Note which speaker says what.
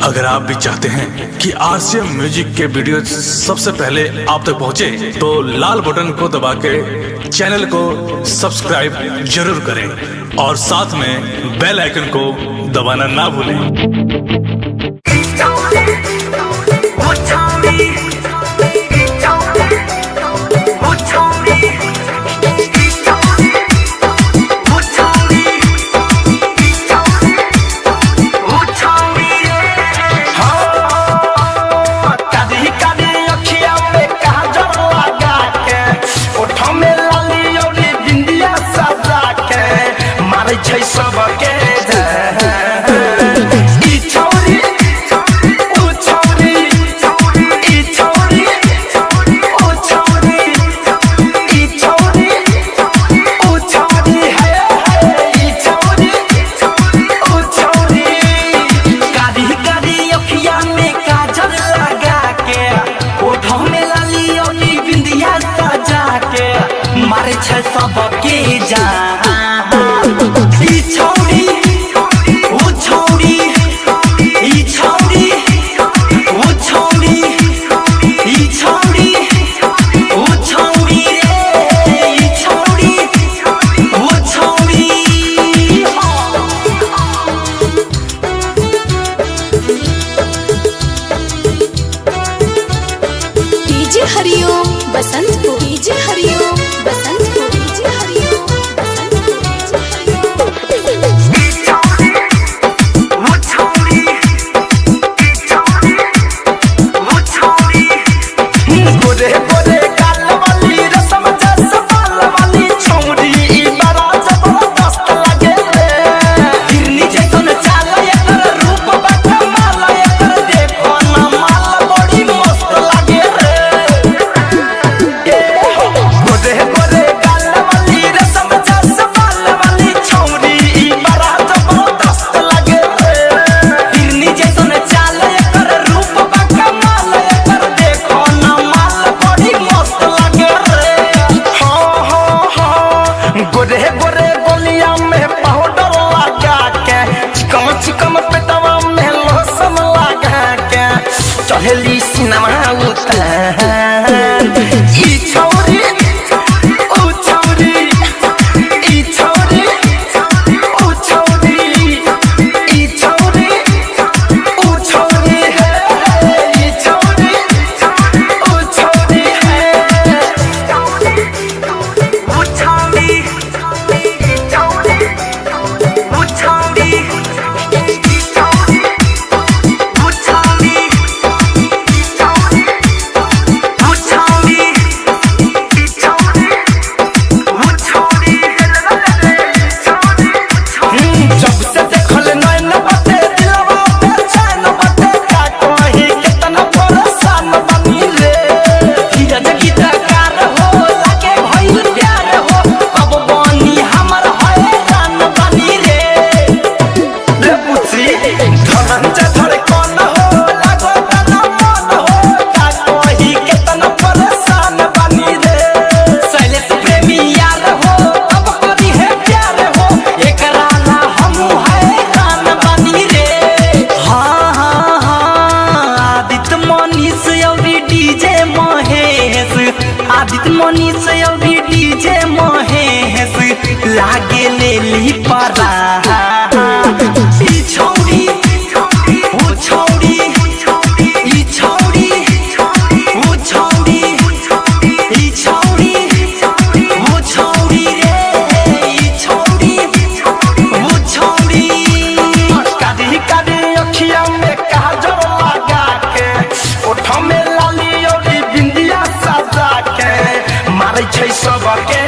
Speaker 1: अगर आप भी चाहते हैं कि आरसीएम म्यूजिक के वीडियो सबसे पहले आप तक पहुंचे, तो लाल बटन को दबा के चैनल को सब्सक्राइब जरूर करें और साथ में बेल आइकन को दबाना ना भूलें।
Speaker 2: सबके जा
Speaker 3: हरिओम बसंतपुर, डीजे हरिओम बसंतपुर, डीजे हरिओम बसंतपुर, डीजे हरिओम।
Speaker 2: गोरे गोरे गाल वाली रसम जस बाल वाली छौरी बड़ा जबरदस्त लगे रे। हिरनी जैसन चाल एकर रूप बट माल एकर देखो ना माल बड़ी मस्त लगे रे। गोरे गोरे गाल वाली रसम जस बाल वाली छौरी बड़ा जबरदस्त लगे रे। हिरनी जैसन चाल एकर रूप बट माल एकर देखो ना माल बड़ी मस्त लगे रे। गोरे गोरे गोलिया में पाउडर लगा के चिकम चिकम पेटवा में लोशन लगा के चढ़ेली सिनेमा उतार। ई छौरी ऊ छौरी, ई छौरी ऊ छौरी, ई छौरी ऊ छौरी है, ई छौरी ऊ छौरी है। जब से देखल नैन बाटे दिलवा पे चैन बाटे का कहीं कितना परेशान बनी रे। धीरज गीतकार हो लागे भइल प्यार हो, अब बनी हमर हैरान बनी रे। रे पुछी धनंजय धड़कन हो लागो तना मन हो, का कहीं कितना परेशान बनी रे। शैलेश प्रेमी यार हो अब करी है प्यार हो, एकरा ला हमू हैरान बनी रे। आदित्य मनीष अउरी डीजे महेश, आदित्य मनीष अउरी डीजे महेश लागे लेली परा। ई छौरी ऊ छौरी, ई छौरी ऊ छौरी, ई छौरी ऊ छौरी रे, ई छौरी ऊ छौरी। कादी कादी अखिया में काजल लगा के, ओठ में लाली और बिंदिया सजा के मारै छै सबके